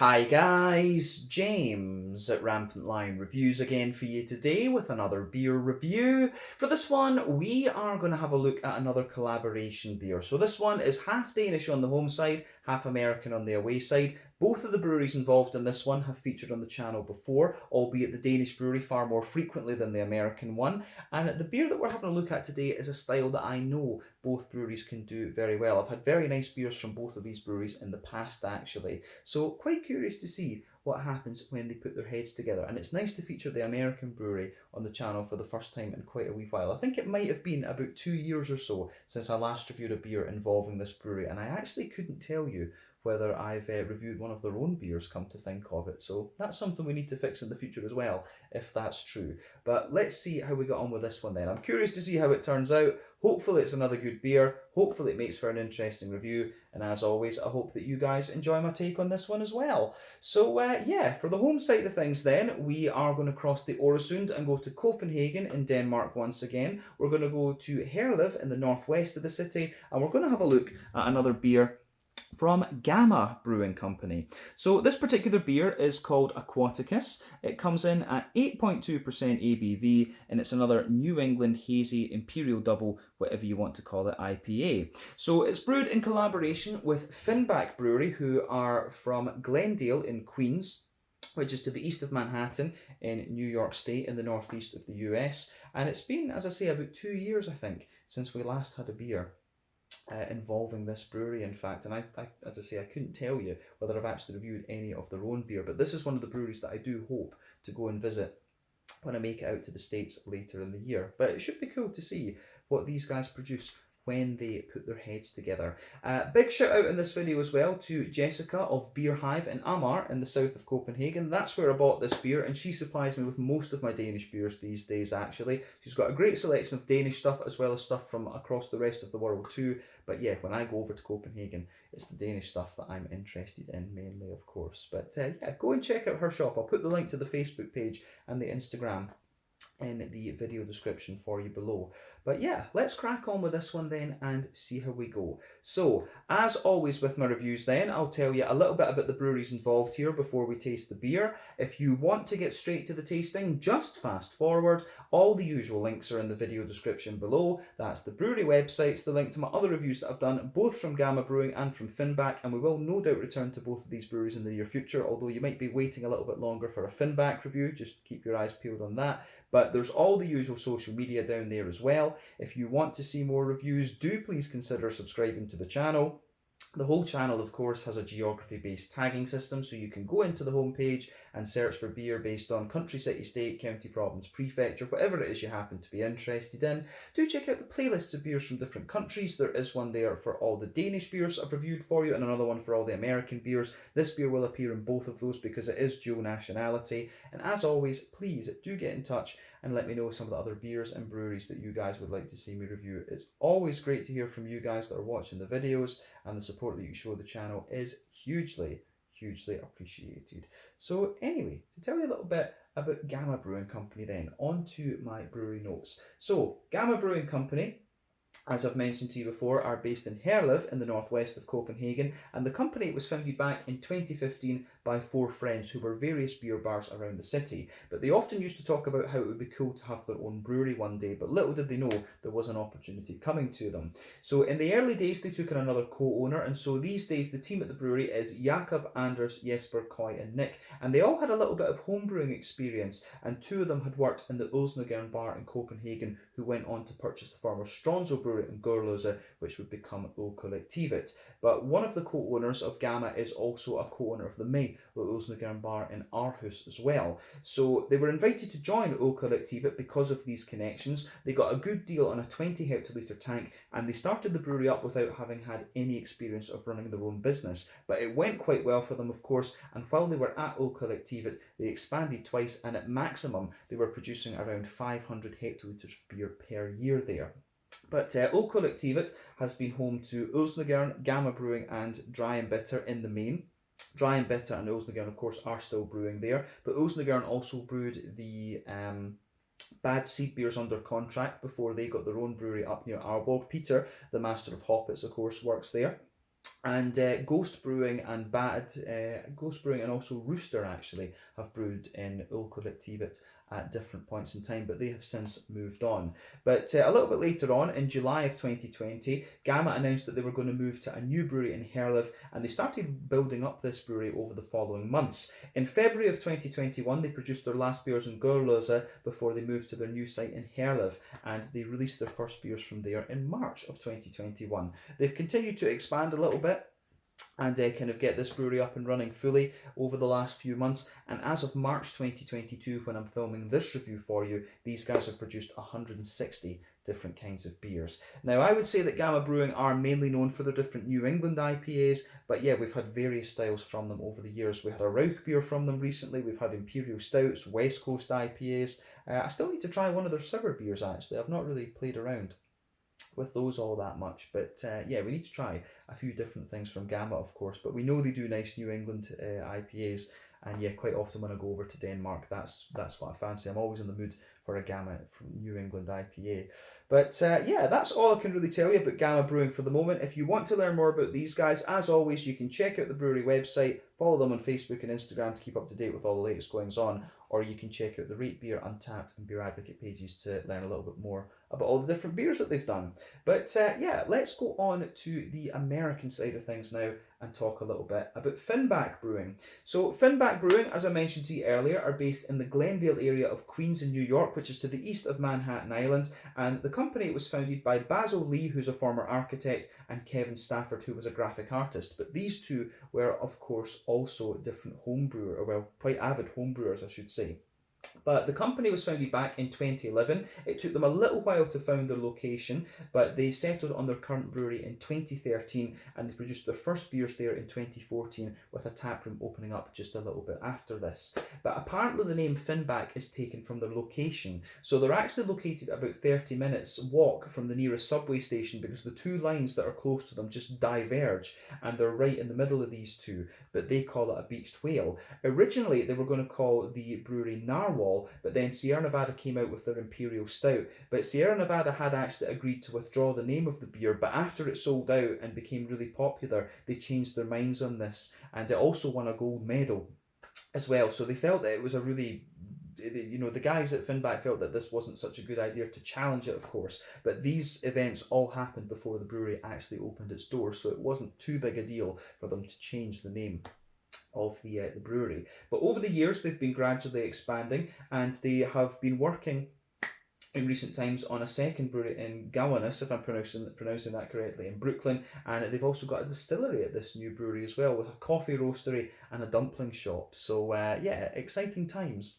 Hi guys, James at Rampant Lion Reviews again for you today with another beer review. For this one, we are going to have a look at another collaboration beer. So this one is half Danish on the home side, half American on the away side. Both of the breweries involved in this one have featured on the channel before, albeit the Danish brewery far more frequently than the American one. And the beer that we're having a look at today is a style that I know both breweries can do very well. I've had very nice beers from both of these breweries in the past actually. So quite curious to see what happens when they put their heads together. And it's nice to feature the American brewery on the channel for the first time in quite a wee while. I think it might have been about 2 years or so since I last reviewed a beer involving this brewery, and I actually couldn't tell you whether I've reviewed one of their own beers, come to think of it. So that's something we need to fix in the future as well, if that's true. But let's see how we got on with this one then. I'm curious to see how it turns out. Hopefully it's another good beer. Hopefully it makes for an interesting review. And as always, I hope that you guys enjoy my take on this one as well. So yeah, for the home side of things then, we are going to cross the Øresund and go to Copenhagen in Denmark once again. We're going to go to Herlev in the northwest of the city, and we're going to have a look at another beer from Gamma Brewing Company. So this particular beer is called Aquaticus. It comes in at 8.2% ABV, and it's another New England Hazy Imperial Double, whatever you want to call it, IPA. So it's brewed in collaboration with Finback Brewery, who are from Glendale in Queens, which is to the east of Manhattan in New York State in the northeast of the US. And it's been, as I say, about 2 years, I think, since we last had a beer involving this brewery, in fact. And I, as I say, I couldn't tell you whether I've actually reviewed any of their own beer, but this is one of the breweries that I do hope to go and visit when I make it out to the States later in the year. But it should be cool to see what these guys produce when they put their heads together. Big shout out in this video as well to Jessica of Beer Hive in Amager in the south of Copenhagen. That's where I bought this beer, and she supplies me with most of my Danish beers these days actually. She's got a great selection of Danish stuff as well as stuff from across the rest of the world too. But yeah, when I go over to Copenhagen, it's the Danish stuff that I'm interested in mainly, of course. But yeah, go and check out her shop. I'll put the link to the Facebook page and the Instagram in the video description for you below. But yeah, let's crack on with this one then and see how we go. So, as always with my reviews then, I'll tell you a little bit about the breweries involved here before we taste the beer. If you want to get straight to the tasting, just fast forward. All the usual links are in the video description below. That's the brewery websites, the link to my other reviews that I've done, both from Gamma Brewing and from Finback, and we will no doubt return to both of these breweries in the near future, although you might be waiting a little bit longer for a Finback review. Just keep your eyes peeled on that. But there's all the usual social media down there as well. If you want to see more reviews, do please consider subscribing to the channel. The whole channel, of course, has a geography-based tagging system, so you can go into the homepage and search for beer based on country, city, state, county, province, prefecture, whatever it is you happen to be interested in. Do check out the playlists of beers from different countries. There is one there for all the Danish beers I've reviewed for you, and another one for all the American beers. This beer will appear in both of those because it is dual nationality. And as always, please do get in touch and let me know some of the other beers and breweries that you guys would like to see me review. It's always great to hear from you guys that are watching the videos, and the support that you show the channel is hugely appreciated. So anyway, to tell you a little bit about Gamma Brewing Company then, on to my brewery notes. So Gamma Brewing Company, as I've mentioned to you before, are based in Herlev in the northwest of Copenhagen, and the company was founded back in 2015 by 4 friends who were various beer bars around the city. But they often used to talk about how it would be cool to have their own brewery one day, but little did they know there was an opportunity coming to them. So in the early days they took in another co-owner, and so these days the team at the brewery is Jakob, Anders, Jesper, Koi and Nick, and they all had a little bit of homebrewing experience, and 2 of them had worked in the Ulsnagern bar in Copenhagen, who went on to purchase the former Stronzo brewery in Gorløse, which would become Økollektivet. But one of the co-owners of Gamma is also a co-owner of the May Ulsnagern bar in Aarhus as well. So they were invited to join Økollektivet because of these connections. They got a good deal on a 20 hectolitre tank, and they started the brewery up without having had any experience of running their own business. But it went quite well for them, of course, and while they were at Økollektivet, they expanded twice, and at maximum they were producing around 500 hectolitres of beer per year there. But Økollektivet has been home to Ulsnagern, Gamma Brewing and Dry and Bitter in the main. Dry and Bitter and Ulsnagern, of course, are still brewing there, but Ulsnagern also brewed the Bad Seed beers under contract before they got their own brewery up near Aalborg. Peter, the master of hoppets, of course, works there. And Ghost Brewing and Ghost Brewing and also Rooster actually have brewed in Ulkollektivet at different points in time, but they have since moved on. But a little bit later on, in July of 2020, Gamma announced that they were going to move to a new brewery in Herlev, and they started building up this brewery over the following months. In February of 2021, they produced their last beers in Görlöse before they moved to their new site in Herlev, and they released their first beers from there in March of 2021. They've continued to expand a little bit and kind of get this brewery up and running fully over the last few months. And as of March 2022, when I'm filming this review for you, these guys have produced 160 different kinds of beers. Now, I would say that Gamma Brewing are mainly known for their different New England IPAs, but yeah, we've had various styles from them over the years. We had a Rauch beer from them recently, we've had Imperial Stouts, West Coast IPAs. I still need to try one of their sour beers actually, I've not really played around with those all that much, but yeah, we need to try a few different things from Gamma, of course, but we know they do nice New England IPAs, and yeah, quite often when I go over to Denmark, that's what I fancy. I'm always in the mood for a Gamma from New England IPA. But yeah, that's all I can really tell you about Gamma Brewing for the moment. If you want to learn more about these guys, as always, you can check out the brewery website, follow them on Facebook and Instagram to keep up to date with all the latest goings on, or you can check out the Rate Beer, Untappd and Beer Advocate pages to learn a little bit more about all the different beers that they've done. But yeah, let's go on to the American side of things now and talk a little bit about Finback Brewing. So Finback Brewing, as I mentioned to you earlier, are based in the Glendale area of Queens in New York, which is to the east of Manhattan Island, and the company was founded by Basil Lee, who's a former architect, and Kevin Stafford, who was a graphic artist. But these two were, of course, also different homebrewers, or well, quite avid homebrewers, I should say. But the company was founded back in 2011. It took them a little while to find their location, but they settled on their current brewery in 2013, and they produced their first beers there in 2014, with a tap room opening up just a little bit after this. But apparently the name Finback is taken from their location. So they're actually located about 30 minutes walk from the nearest subway station, because the two lines that are close to them just diverge, and they're right in the middle of these two, but they call it a beached whale. Originally they were going to call the brewery Narwhal, but then Sierra Nevada came out with their Imperial Stout. But Sierra Nevada had actually agreed to withdraw the name of the beer, but after it sold out and became really popular, they changed their minds on this, and it also won a gold medal as well. So they felt that it was a really, you know, the guys at Finback felt that this wasn't such a good idea to challenge it, of course, but these events all happened before the brewery actually opened its doors, so it wasn't too big a deal for them to change the name of the brewery. But over the years they've been gradually expanding, and they have been working in recent times on a second brewery in Gowanus, if I'm pronouncing that correctly, in Brooklyn, and they've also got a distillery at this new brewery as well, with a coffee roastery and a dumpling shop. So yeah, exciting times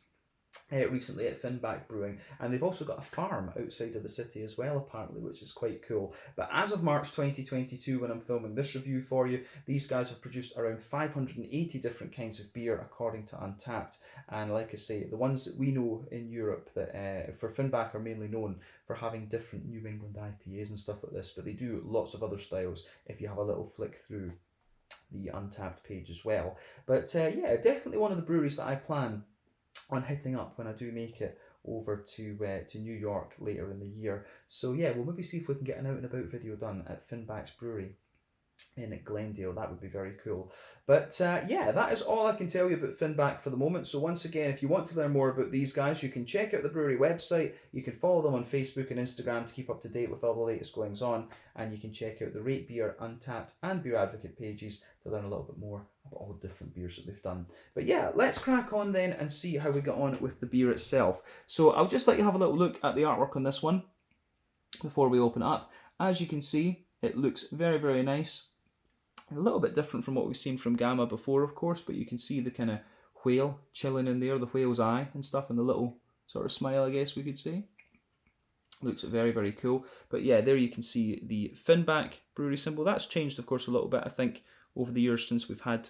recently at Finback Brewing, and they've also got a farm outside of the city as well, apparently, which is quite cool. But as of March 2022, when I'm filming this review for you, these guys have produced around 580 different kinds of beer according to Untappd, and like I say, the ones that we know in Europe that for Finback are mainly known for having different New England IPAs and stuff like this, but they do lots of other styles if you have a little flick through the Untappd page as well. But yeah, definitely one of the breweries that I plan on hitting up when I do make it over to New York later in the year. So yeah, we'll maybe see if we can get an out and about video done at Finback's Brewery in Glendale. That would be very cool. But yeah, that is all I can tell you about Finback for the moment. So once again, if you want to learn more about these guys, you can check out the brewery website, you can follow them on Facebook and Instagram to keep up to date with all the latest goings on, and you can check out the Rate Beer, Untappd and Beer Advocate pages to learn a little bit more about all the different beers that they've done. But yeah, let's crack on then and see how we get on with the beer itself. So I'll just let you have a little look at the artwork on this one before we open it up. As you can see, it looks very, very nice. A little bit different from what we've seen from Gamma before, of course, but you can see the kind of whale chilling in there, the whale's eye and stuff, and the little sort of smile, I guess we could say. Looks very, very cool. But yeah, there you can see the Finback brewery symbol. That's changed, of course, a little bit, I think, over the years since we've had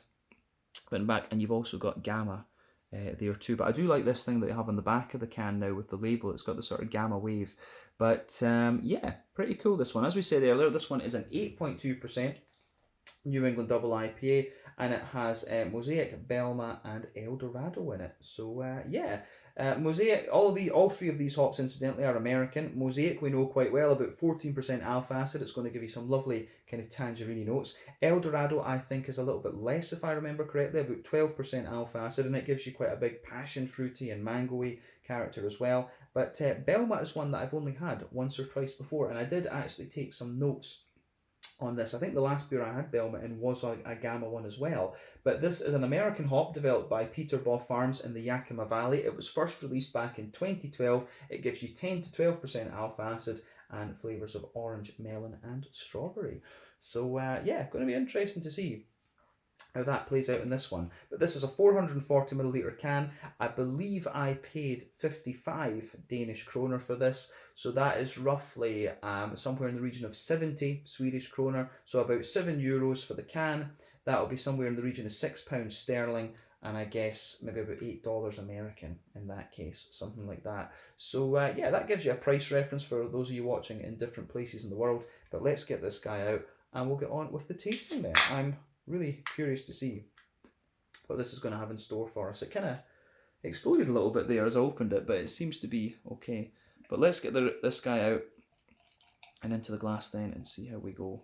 Finback, and you've also got Gamma there too. But I do like this thing that they have on the back of the can now with the label. It's got the sort of Gamma wave. But yeah, pretty cool, this one. As we said earlier, this one is an 8.2%. New England Double IPA, and it has Mosaic, Belma, and Eldorado in it. So yeah, Mosaic. All three of these hops, incidentally, are American. Mosaic we know quite well, about 14% alpha acid. It's going to give you some lovely kind of tangerine notes. Eldorado, I think, is a little bit less, if I remember correctly, about 12% alpha acid, and it gives you quite a big passion fruity and mangoey character as well. But Belma is one that I've only had once or twice before, and I did actually take some notes on this. I think the last beer I had Belma in was a Gamma one as well. But this is an American hop developed by Peterboff Farms in the Yakima Valley. It was first released back in 2012. It gives you 10 to 12% alpha acid and flavours of orange, melon and strawberry. So yeah, going to be interesting to see how that plays out in this one. But this is a 440ml can. I believe I paid 55 Danish kroner for this. So that is roughly somewhere in the region of 70 Swedish kroner. So about €7 for the can. That'll be somewhere in the region of £6 sterling. And I guess maybe about $8 American in that case, something like that. So yeah, that gives you a price reference for those of you watching in different places in the world. But let's get this guy out and we'll get on with the tasting then. I'm really curious to see what this is going to have in store for us. It kind of exploded a little bit there as I opened it, but it seems to be okay. But let's get this guy out and into the glass then and see how we go.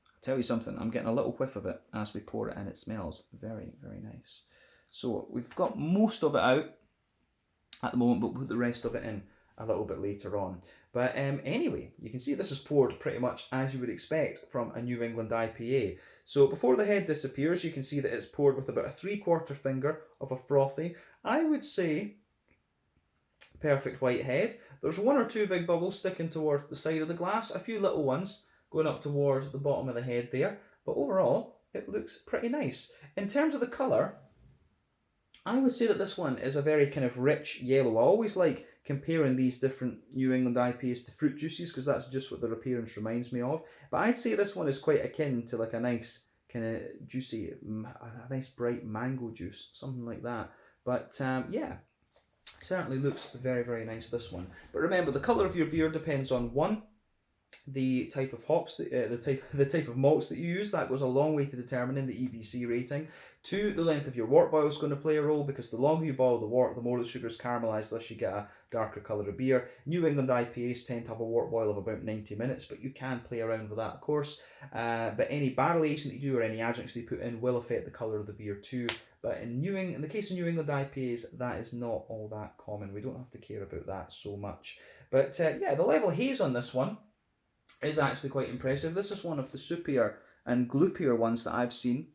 I'll tell you something, I'm getting a little whiff of it as we pour it and it smells very, very nice. So we've got most of it out at the moment, but we'll put the rest of it in a little bit later on. But anyway, you can see this is poured pretty much as you would expect from a New England IPA. So before the head disappears, you can see that it's poured with about a 3/4 finger of a frothy, I would say, perfect white head. There's one or two big bubbles sticking towards the side of the glass, a few little ones going up towards the bottom of the head there. But overall, it looks pretty nice. In terms of the colour, I would say that this one is a very kind of rich yellow. I always like comparing these different New England IPAs to fruit juices because that's just what their appearance reminds me of. But I'd say this one is quite akin to like a nice kind of juicy, a nice bright mango juice, something like that. But yeah, certainly looks very, very nice, this one. But remember, the colour of your beer depends on one, the type of hops, the type of malts that you use. That goes a long way to determining the EBC rating. 2, the length of your wort boil is going to play a role because the longer you boil the wort, the more the sugar's caramelised, thus you get a darker colour of beer. New England IPAs tend to have a wort boil of about 90 minutes, but you can play around with that, of course. But any barrel aging that you do or any adjuncts that you put in will affect the colour of the beer too. But in the case of New England IPAs, that is not all that common. We don't have to care about that so much. But yeah, the level of haze on this one is actually quite impressive. This is one of the soupier and gloopier ones that I've seen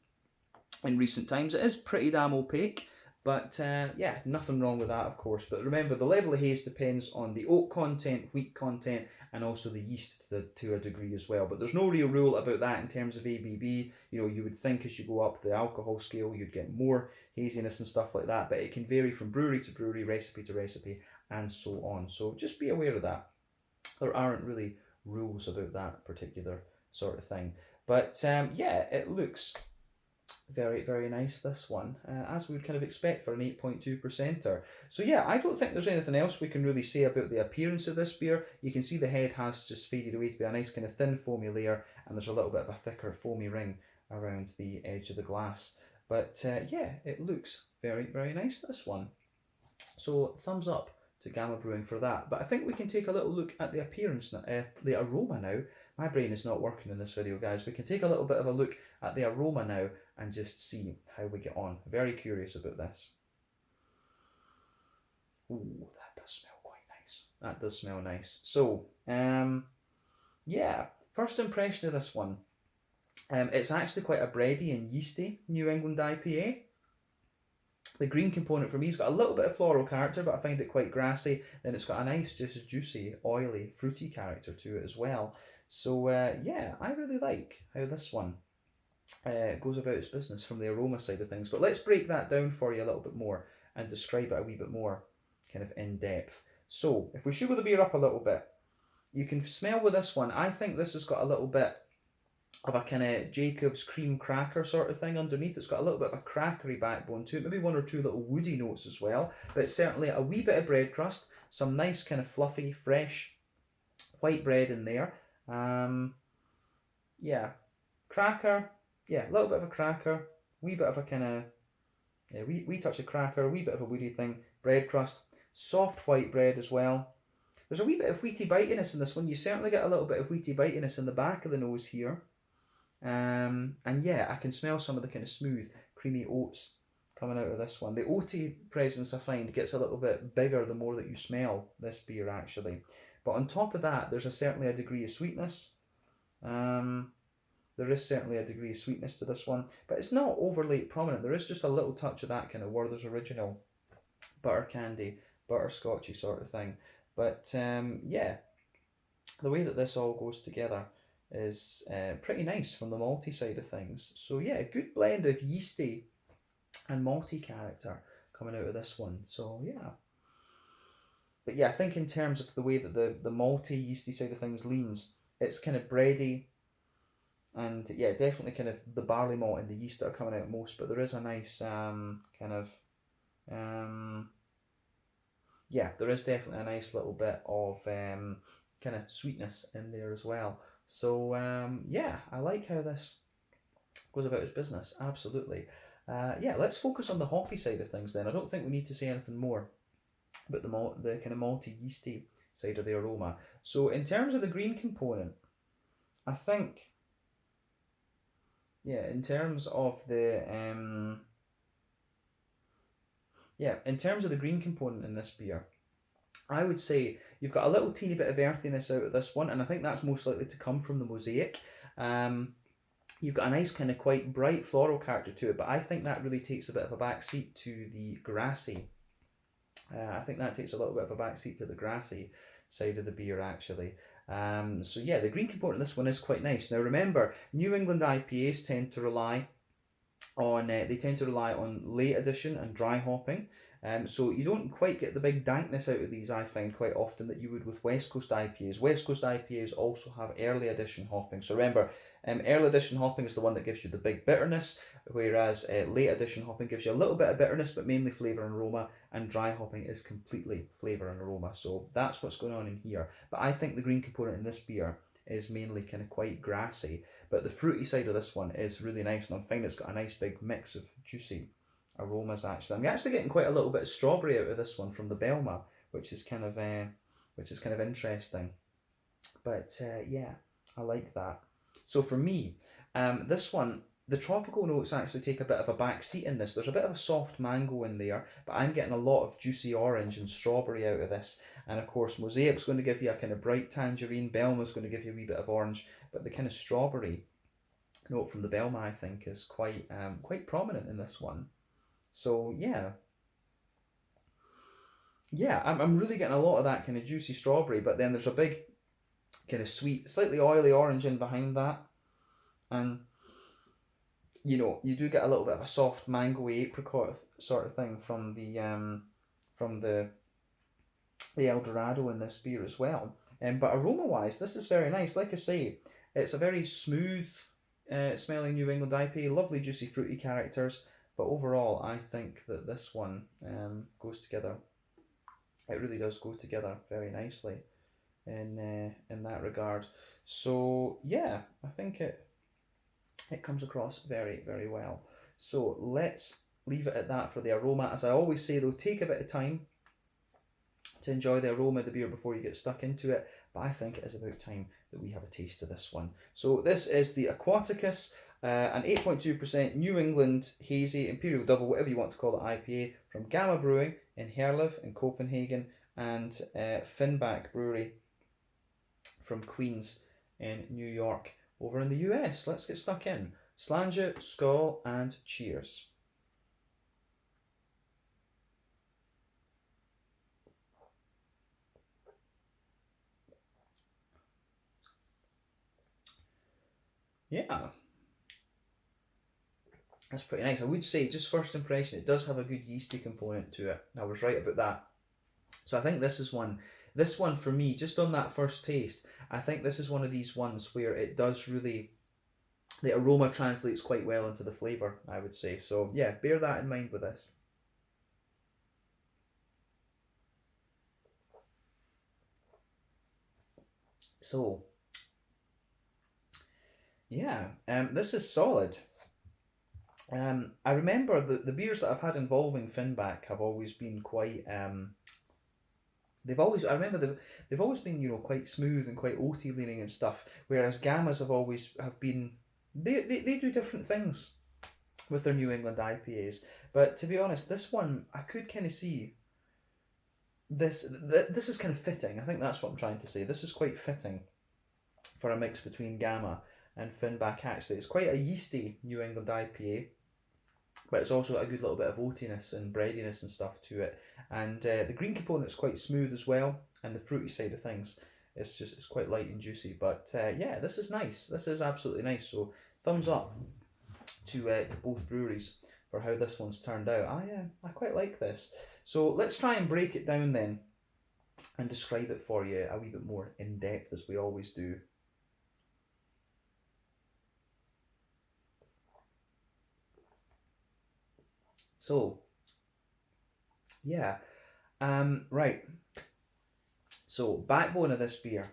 in recent times. It is pretty damn opaque, but yeah, nothing wrong with that, of course. But remember, the level of haze depends on the oat content, wheat content, and also the yeast to a degree as well. But there's no real rule about that in terms of ABV. You know, you would think as you go up the alcohol scale, you'd get more haziness and stuff like that, but it can vary from brewery to brewery, recipe to recipe, and so on. So just be aware of that. There aren't really rules about that particular sort of thing. But yeah, it looks very, very nice, this one, as we would kind of expect for an 8.2%er. So yeah, I don't think there's anything else we can really say about the appearance of this beer. You can see the head has just faded away to be a nice kind of thin foamy layer, and there's a little bit of a thicker foamy ring around the edge of the glass. But yeah, it looks very, very nice, this one. So thumbs up to Gamma Brewing for that. But I think we can take a little look at the appearance, the aroma now. My brain is not working in this video, guys. We can take a little bit of a look at the aroma now and just see how we get on. Very curious about this. Ooh, that does smell quite nice. That does smell nice. So, yeah, first impression of this one. It's actually quite a bready and yeasty New England IPA. The green component for me has got a little bit of floral character, but I find it quite grassy. Then it's got a nice, just juicy, oily, fruity character to it as well. So yeah, I really like how this one goes about its business from the aroma side of things. But let's break that down for you a little bit more and describe it a wee bit more kind of in depth. So if we sugar the beer up a little bit, you can smell with this one, I think this has got a little bit of a kind of Jacob's cream cracker sort of thing underneath. It's got a little bit of a crackery backbone to it, maybe one or two little woody notes as well, but certainly a wee bit of bread crust, some nice kind of fluffy, fresh white bread in there. Yeah, Cracker, yeah, a little bit of a cracker, wee bit of a kind of, yeah, wee touch of cracker, a wee bit of a woody thing, bread crust, soft white bread as well. There's a wee bit of wheaty bitiness in this one. You certainly get a little bit of wheaty bitiness in the back of the nose here. And yeah, I can smell some of the kind of smooth, creamy oats coming out of this one. The oaty presence, I find, gets a little bit bigger the more that you smell this beer, actually. But on top of that, there's certainly a degree of sweetness. There is certainly a degree of sweetness to this one, but it's not overly prominent. There is just a little touch of that kind of Werther's Original butter candy, butterscotchy sort of thing. But yeah, the way that this all goes together is pretty nice from the malty side of things. So yeah, a good blend of yeasty and malty character coming out of this one. So yeah. But yeah, I think in terms of the way that the malty yeasty side of things leans, it's kind of bready, and yeah, definitely kind of the barley malt and the yeast that are coming out most, but there is a nice kind of yeah, there is definitely a nice little bit of kind of sweetness in there as well. So yeah, I like how this goes about its business, absolutely. Yeah, let's focus on the hoppy side of things then. I don't think we need to say anything more about the kind of malty yeasty side of the aroma. So in terms of the green component, I think, yeah, in terms of the in terms of the green component in this beer, I would say you've got a little teeny bit of earthiness out of this one, and I think that's most likely to come from the mosaic. You've got a nice kind of quite bright floral character to it, but I think that really takes a bit of a back seat to the grassy. I think that takes a little bit of a back seat to the grassy side of the beer, actually. So yeah, the green component of this one is quite nice. Now remember, New England IPAs tend to rely on late addition and dry hopping. So you don't quite get the big dankness out of these, I find, quite often that you would with West Coast IPAs. West Coast IPAs also have early addition hopping. So remember, early addition hopping is the one that gives you the big bitterness, whereas late addition hopping gives you a little bit of bitterness, but mainly flavour and aroma, and dry hopping is completely flavour and aroma. So that's what's going on in here. But I think the green component in this beer is mainly kind of quite grassy, but the fruity side of this one is really nice, and I'm finding it's got a nice big mix of juicy aromas. Actually, I'm actually getting quite a little bit of strawberry out of this one from the Belma, which is kind of interesting. But yeah, I like that. So for me, this one, the tropical notes actually take a bit of a back seat in this. There's a bit of a soft mango in there, but I'm getting a lot of juicy orange and strawberry out of this. And of course, Mosaic's going to give you a kind of bright tangerine, Belma's going to give you a wee bit of orange, but the kind of strawberry note from the Belma, I think, is quite prominent in this one. So yeah, I'm really getting a lot of that kind of juicy strawberry, but then there's a big kind of sweet, slightly oily orange in behind that, and you know, you do get a little bit of a soft mango-y apricot sort of thing from the El Dorado in this beer as well. But aroma-wise, this is very nice. Like I say, it's a very smooth smelling New England IPA, lovely juicy fruity characters. But overall, I think that this one goes together. It really does go together very nicely in that regard. So yeah, I think it comes across very, very well. So let's leave it at that for the aroma. As I always say though, take a bit of time to enjoy the aroma of the beer before you get stuck into it, but I think it is about time that we have a taste of this one. So this is the Aquaticus, an 8.2% New England Hazy Imperial Double, whatever you want to call it, IPA from Gamma Brewing in Herlev in Copenhagen, and Finback Brewery from Queens in New York over in the US. Let's get stuck in. Slange, skål, and cheers. Yeah, that's pretty nice. I would say, just first impression, it does have a good yeasty component to it. I was right about that. So I think this one for me, just on that first taste, I think this is one of these ones where it does really, the aroma translates quite well into the flavour, I would say. So yeah, bear that in mind with this. So Yeah, this is solid. I remember the beers that I've had involving Finback have always been quite they've always I remember they've always been, you know, quite smooth and quite oaty leaning and stuff, whereas Gammas have been they do different things with their New England IPAs. But to be honest, this one I could kind of see this is kind of fitting. I think that's what I'm trying to say. This is quite fitting for a mix between Gamma and Finback. Actually, it's quite a yeasty New England IPA, but it's also got a good little bit of oatiness and breadiness and stuff to it. And the green component is quite smooth as well, and the fruity side of things, it's quite light and juicy. But yeah, this is nice. This is absolutely nice. So thumbs up to both breweries for how this one's turned out. I quite like this. So let's try and break it down then, and describe it for you a wee bit more in depth as we always do. So yeah, right. So backbone of this beer,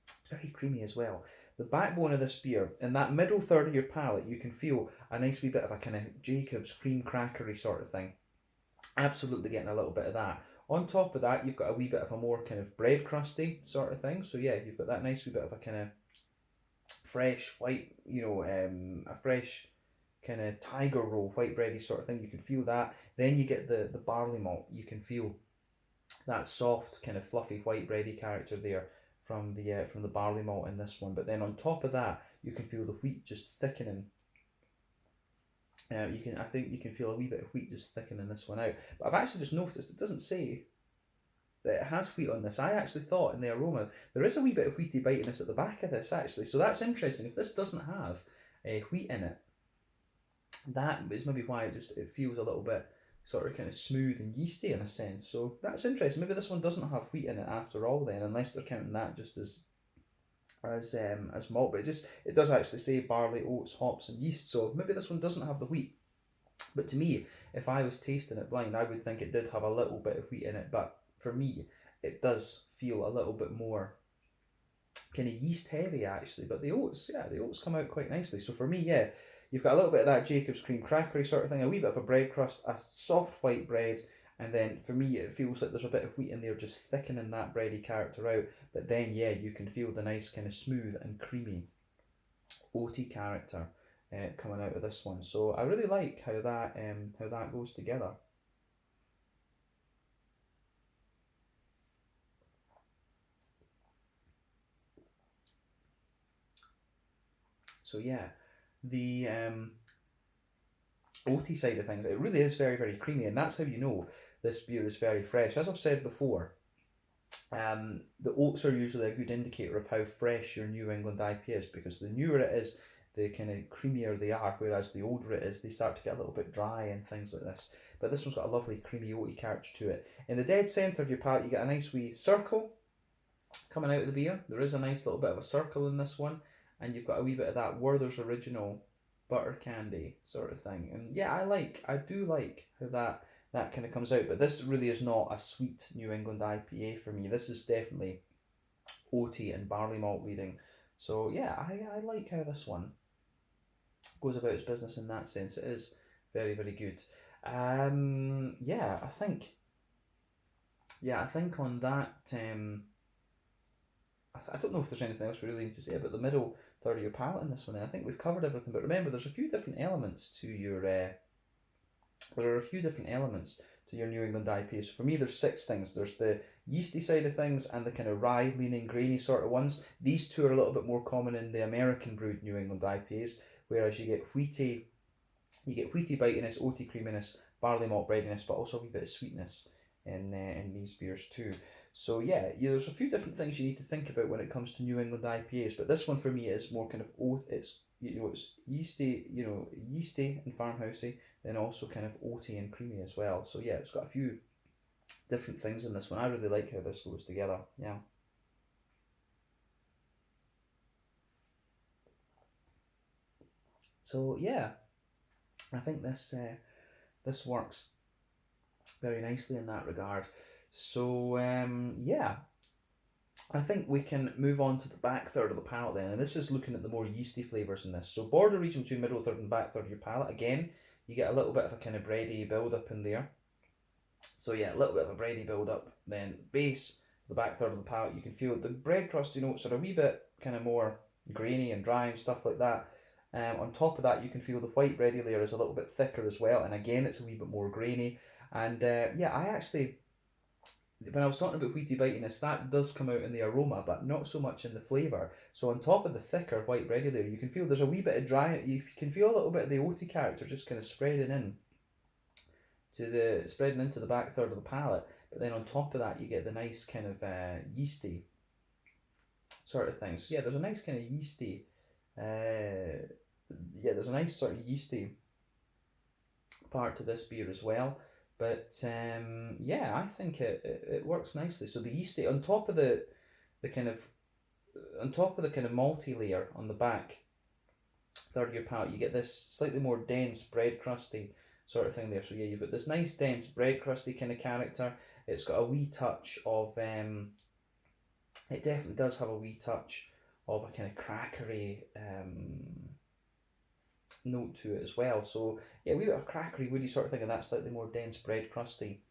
it's very creamy as well. The backbone of this beer, in that middle third of your palate, you can feel a nice wee bit of a kind of Jacob's cream crackery sort of thing. Absolutely getting a little bit of that. On top of that, you've got a wee bit of a more kind of bread crusty sort of thing. So yeah, you've got that nice wee bit of a kind of fresh white, a fresh kind of tiger roll, white bready sort of thing. You can feel that. Then you get the barley malt. You can feel that soft kind of fluffy white bready character there from the barley malt in this one. But then on top of that, you can feel the wheat just thickening. I think you can feel a wee bit of wheat just thickening this one out. But I've actually just noticed it doesn't say that it has wheat on this. I actually thought in the aroma there is a wee bit of wheaty bitiness at the back of this actually. So that's interesting. If this doesn't have wheat in it, that is maybe why it feels a little bit sort of kind of smooth and yeasty in a sense. So that's interesting. Maybe this one doesn't have wheat in it after all then, unless they're counting that just as malt. But it does actually say barley, oats, hops, and yeast. So maybe this one doesn't have the wheat. But to me, if I was tasting it blind, I would think it did have a little bit of wheat in it. But for me, it does feel a little bit more kind of yeast heavy actually. But the oats come out quite nicely. So for me, yeah, you've got a little bit of that Jacob's cream crackery sort of thing, a wee bit of a bread crust, a soft white bread, and then for me it feels like there's a bit of wheat in there just thickening that bready character out. But then yeah, you can feel the nice kind of smooth and creamy oaty character coming out of this one. So I really like how that goes together. So yeah, the oaty side of things, it really is very, very creamy, and that's how you know this beer is very fresh. As I've said before, the oats are usually a good indicator of how fresh your New England IPA is, because the newer it is, the kind of creamier they are, whereas the older it is, they start to get a little bit dry and things like this. But this one's got a lovely creamy oaty character to it. In the dead centre of your palate, you get a nice wee circle coming out of the beer. There is a nice little bit of a circle in this one, and you've got a wee bit of that Werther's Original butter candy sort of thing. And yeah, I do like how that kind of comes out. But this really is not a sweet New England IPA for me. This is definitely oaty and barley malt leading. So yeah, I like how this one goes about its business in that sense. It is very, very good. Yeah, I think on that, I don't know if there's anything else we really need to say about the middle third of your palate in this one. I think we've covered everything, but remember, there's a few different elements to your. There are a few different elements to your New England IPA. So for me, there's six things. There's the yeasty side of things and the kind of rye leaning, grainy sort of ones. These two are a little bit more common in the American brewed New England IPAs, whereas you get wheaty bitiness, oaty creaminess, barley malt breadiness, but also a wee bit of sweetness in these beers too. So yeah, there's a few different things you need to think about when it comes to New England IPAs, but this one for me is more kind of oat. It's it's yeasty and farmhousey, then also kind of oaty and creamy as well. So yeah, it's got a few different things in this one. I really like how this goes together. Yeah. So yeah, I think this works very nicely in that regard. So yeah, I think we can move on to the back third of the palate then, and this is looking at the more yeasty flavours in this. So border region between middle third and back third of your palate, again, you get a little bit of a kind of bready build up in there. So yeah, a little bit of a bready build up. Then base, the back third of the palate, you can feel the bread crusty notes are a wee bit kind of more grainy and dry and stuff like that. On top of that, you can feel the white bready layer is a little bit thicker as well, and again, it's a wee bit more grainy. And yeah, I actually, when I was talking about wheaty bitiness, that does come out in the aroma, but not so much in the flavour. So on top of the thicker white bready layer, you can feel there's a wee bit of dry, you can feel a little bit of the oaty character just kind of spreading into the back third of the palate. But then on top of that, you get the nice kind of yeasty sort of thing. So yeah, there's a nice kind of yeasty, there's a nice sort of yeasty part to this beer as well. But yeah, I think it works nicely. So the yeasty on top of the kind of malty layer on the back third of your palate, you get this slightly more dense bread crusty sort of thing there. So yeah, you've got this nice dense bread crusty kind of character. It's got a wee touch of it definitely does have a wee touch of a kind of crackery note to it as well. So yeah, a wee bit of crackery, woody sort of thing, and that slightly more dense bread crusty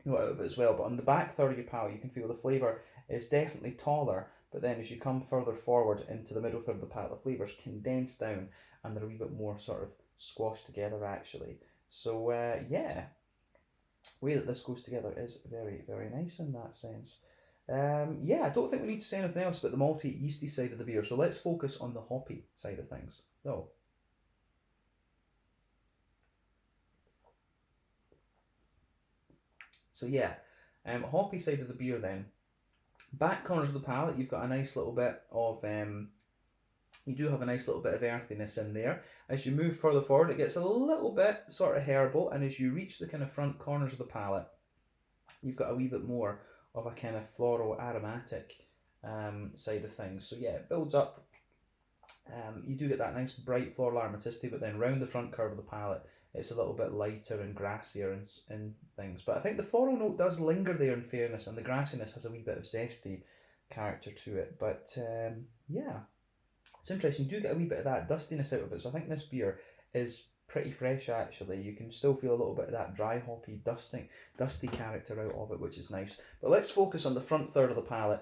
note out of it as well. But on the back third of your palate, you can feel the flavour is definitely taller, but then as you come further forward into the middle third of the palate, the flavour's condensed down and they're a wee bit more sort of squashed together actually. So yeah, the way that this goes together is very, very nice in that sense. Yeah, I don't think we need to say anything else about the malty yeasty side of the beer, so let's focus on the hoppy side of things. So yeah, hoppy side of the beer then. Back corners of the palate, you've got a nice little bit of you do have a nice little bit of earthiness in there. As you move further forward, it gets a little bit sort of herbal, and as you reach the kind of front corners of the palate, you've got a wee bit more of a kind of floral aromatic side of things. So yeah, it builds up. You do get that nice bright floral aromaticity, but then round the front curve of the palate, it's a little bit lighter and grassier and things. But I think the floral note does linger there in fairness, and the grassiness has a wee bit of zesty character to it. But yeah, it's interesting. You do get a wee bit of that dustiness out of it. So I think this beer is pretty fresh actually. You can still feel a little bit of that dry hoppy dusty character out of it, which is nice. But let's focus on the front third of the palate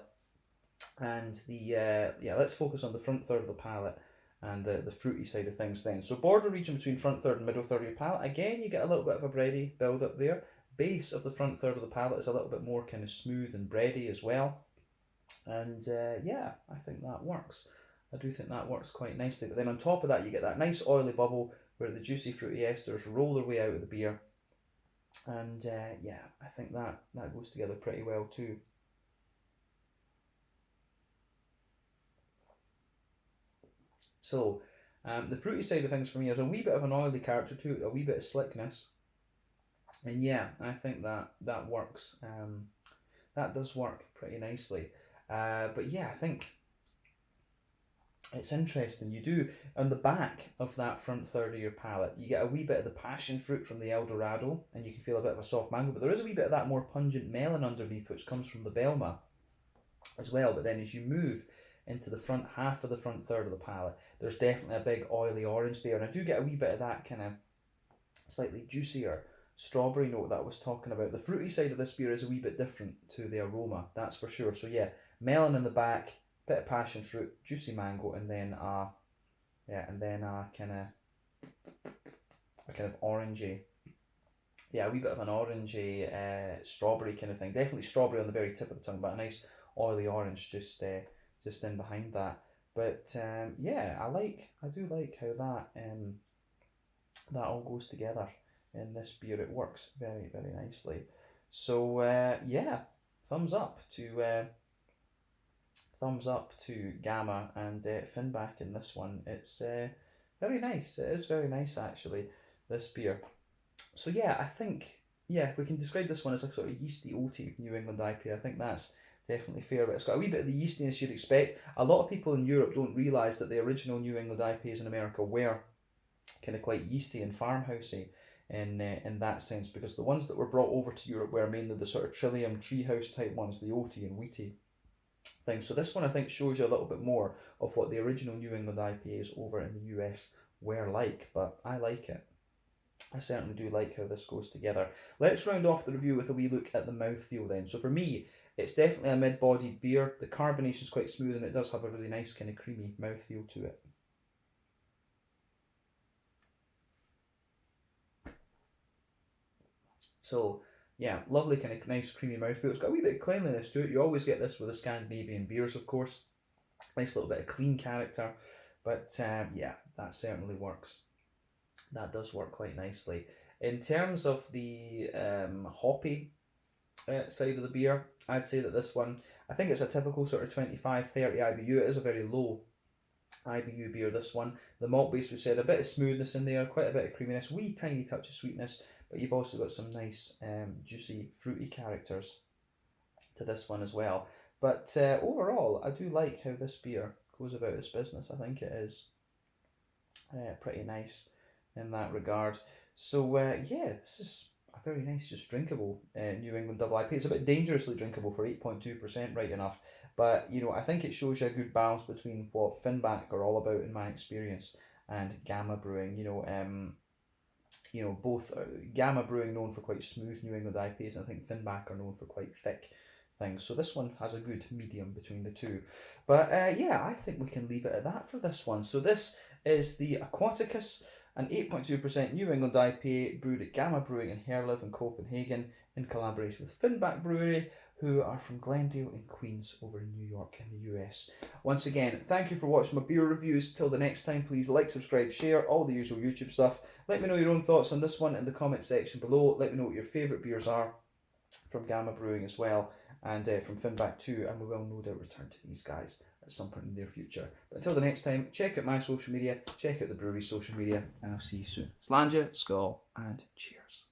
and let's focus on the front third of the palate and the fruity side of things then. So border region between front third and middle third of your palate, again you get a little bit of a bready build up there. Base of the front third of the palate is a little bit more kind of smooth and bready as well. And yeah, I think that works. I do think that works quite nicely. But then on top of that, you get that nice oily bubble where the juicy fruity esters roll their way out of the beer. And yeah, I think that goes together pretty well too. So the fruity side of things for me is a wee bit of an oily character too, a wee bit of slickness. And yeah, I think that works. That does work pretty nicely. But yeah, I think it's interesting. You do, on the back of that front third of your palate, you get a wee bit of the passion fruit from the Eldorado, and you can feel a bit of a soft mango, but there is a wee bit of that more pungent melon underneath, which comes from the Belma as well. But then as you move into the front half of the front third of the palate, there's definitely a big oily orange there, and I do get a wee bit of that kind of slightly juicier strawberry note that I was talking about. The fruity side of this beer is a wee bit different to the aroma, that's for sure. So yeah, melon in the back, bit of passion fruit, juicy mango, and then a kind of orangey, a wee bit of an orangey strawberry kind of thing. Definitely strawberry on the very tip of the tongue, but a nice oily orange just in behind that. But yeah, I do like how that all goes together in this beer. It works very, very nicely. So yeah, thumbs up to Gamma and Finback in this one. It's very nice. It is very nice actually, this beer. So yeah, I think we can describe this one as a sort of yeasty oaty New England IPA. I think that's definitely fair, but it's got a wee bit of the yeastiness you'd expect. A lot of people in Europe don't realise that the original New England IPAs in America were kind of quite yeasty and farmhousey in that sense, because the ones that were brought over to Europe were mainly the sort of Trillium treehouse type ones, the oaty and wheaty things. So this one I think shows you a little bit more of what the original New England IPAs over in the US were like, but I like it. I certainly do like how this goes together. Let's round off the review with a wee look at the mouthfeel then. So for me, it's definitely a mid-bodied beer. The carbonation is quite smooth and it does have a really nice kind of creamy mouthfeel to it. So yeah, lovely kind of nice creamy mouthfeel. It's got a wee bit of cleanliness to it. You always get this with the Scandinavian beers, of course. Nice little bit of clean character. But yeah, that certainly works. That does work quite nicely. In terms of the hoppy side of the beer, I'd say that this one, I think it's a typical sort of 25-30 IBU. It is a very low IBU beer, this one. The malt base, we said, a bit of smoothness in there, quite a bit of creaminess, wee tiny touch of sweetness, but you've also got some nice juicy fruity characters to this one as well. But overall, I do like how this beer goes about its business. I think it is pretty nice in that regard. So yeah, this is a very nice, just drinkable New England double IPA. It's a bit dangerously drinkable for 8.2%, right enough. But you know, I think it shows you a good balance between what Finback are all about in my experience and Gamma Brewing. Both Gamma Brewing known for quite smooth New England IPAs, and I think Finback are known for quite thick things. So this one has a good medium between the two. But yeah, I think we can leave it at that for this one. So this is the Aquaticus, an 8.2% New England IPA brewed at Gamma Brewing in Herlev in Copenhagen in collaboration with Finback Brewery, who are from Glendale in Queens over in New York in the US. Once again, thank you for watching my beer reviews. Till the next time, please like, subscribe, share, all the usual YouTube stuff. Let me know your own thoughts on this one in the comment section below. Let me know what your favourite beers are from Gamma Brewing as well, and from Finback too, and we will no doubt return to these guys at some point in the near future. But until the next time, check out my social media, check out the brewery's social media, and I'll see you soon. Slàinte, skål, and cheers.